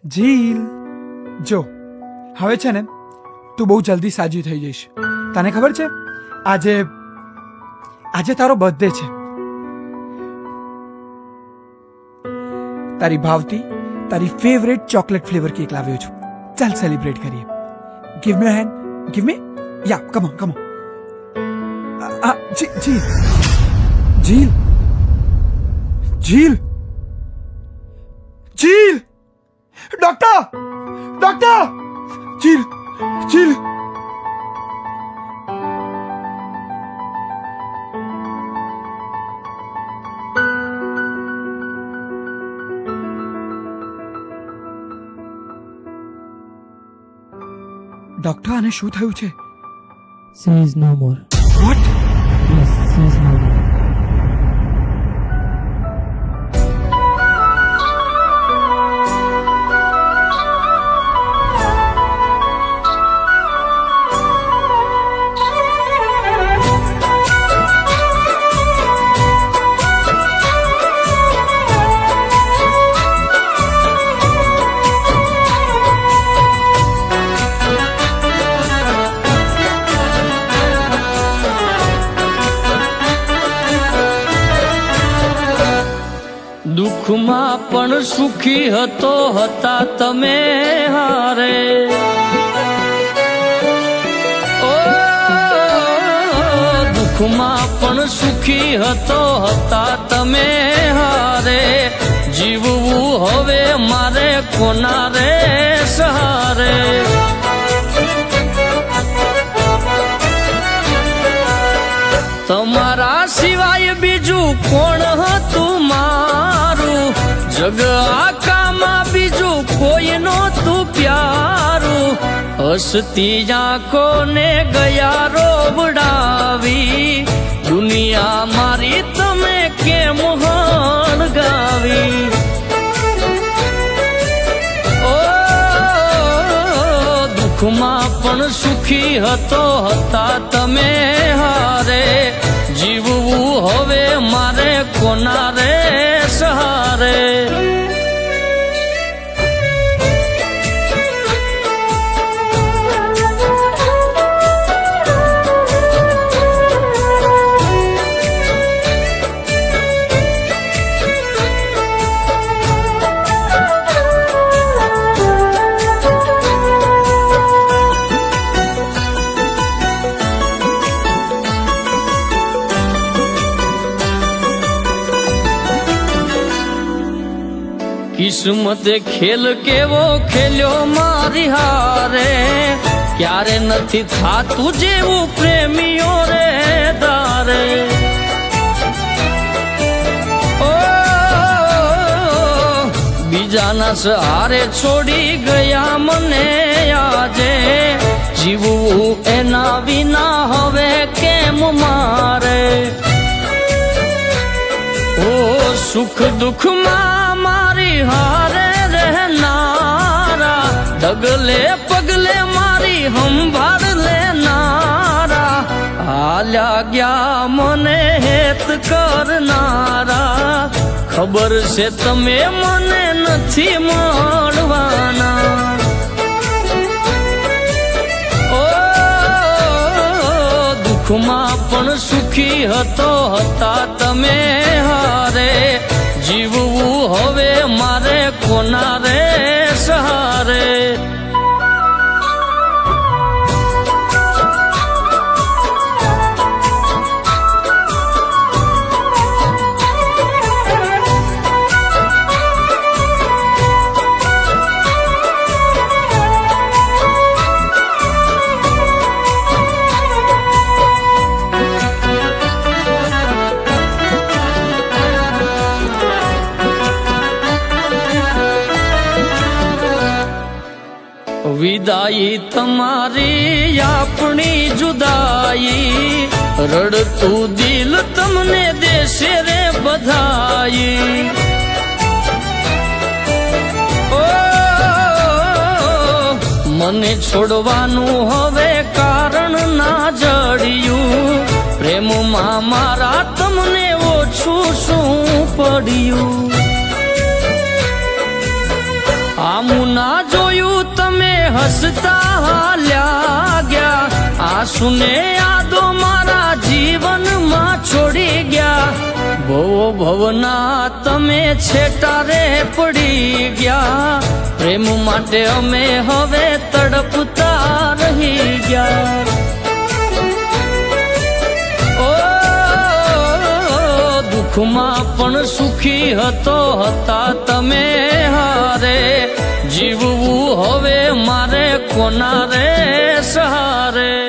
જીલ, જો હવે છે ને તું બહુ જલ્દી સાજી થઈ જઈશ. તને ખબર છે આજે આજે તારો બર્થડે છે. તારી ભાવતી તારી ફેવરેટ ચોકલેટ ફ્લેવર કેક લાવ્યો છું. ચાલ સેલિબ્રેટ કરીએ. Give me hand, give me. Yeah come on, come on. Jeel Jeel Jeel Jeel, doctor doctor, Jeel Jeel. Doctor, આને શું થયું છે? She is no more. What? Yes, she is no more. દુઃખમાં પણ સુખી હતો હતા તમે હારે. ઓ દુઃખમાં પણ સુખી હતો હતા તમે હારે. જીવવું હવે મારે કોના રે સહારે. તમારા સિવાય બીજું કોણ હતું મારું? જગ આકામાં બીજું કોઈ નહોતું પ્યારું. હસતી આંખોને ગયા રોબડાવી. દુનિયા મારી તમે કેમ હણગાવી? ઓ દુઃખમાં પણ સુખી હતો હતા તમે હારે. જીવવું હવે મારે કોના રે સહારે. કિસ્મતે ખેલ કેવો ખેલ્યો મારી હારે. ક્યારે નથી થાતું જેવું પ્રેમીઓ રે તારે. ઓ બીજાના સહારે છોડી ગયા મને આજે. જીવવું એના વિના હવે કેમ મારે? ઓ સુખ દુઃખમાં મારી હારે રહેનારા. ડગલે પગલે મારી સંભાળ લેનારા. હાલ્યા ગયા મને હેત કરનારા. ખબર છે તમે મને નથી મળવાના. ઓ દુઃખમાં પણ સુખી હતો હતા તમે હારે. જીવવું હવે મારે કોના રે સહારે. વિદાઈ તમારી આપણી જુદાઈ. રડતું દિલ તમને દેશે રે બધાઈ. ઓ મને છોડવાનું હવે કારણ ના જડ્યું. પ્રેમમાં મારા તમને ઓછું શું પડ્યું? આ સામું ના જોયું તમે હસતા હાલ્યા ગયા, આંસુને યાદો મારા જીવનમાં છોડી ગયા. ભવો ભવના તમે છેટા રે પડી ગયા, પ્રેમ માટે અમે હવે તડપતા રહી ગયા. ઓ દુઃખમાં પણ સુખી હતા તમે હારે, જીવવું હવે મારે કોના રે સહારે.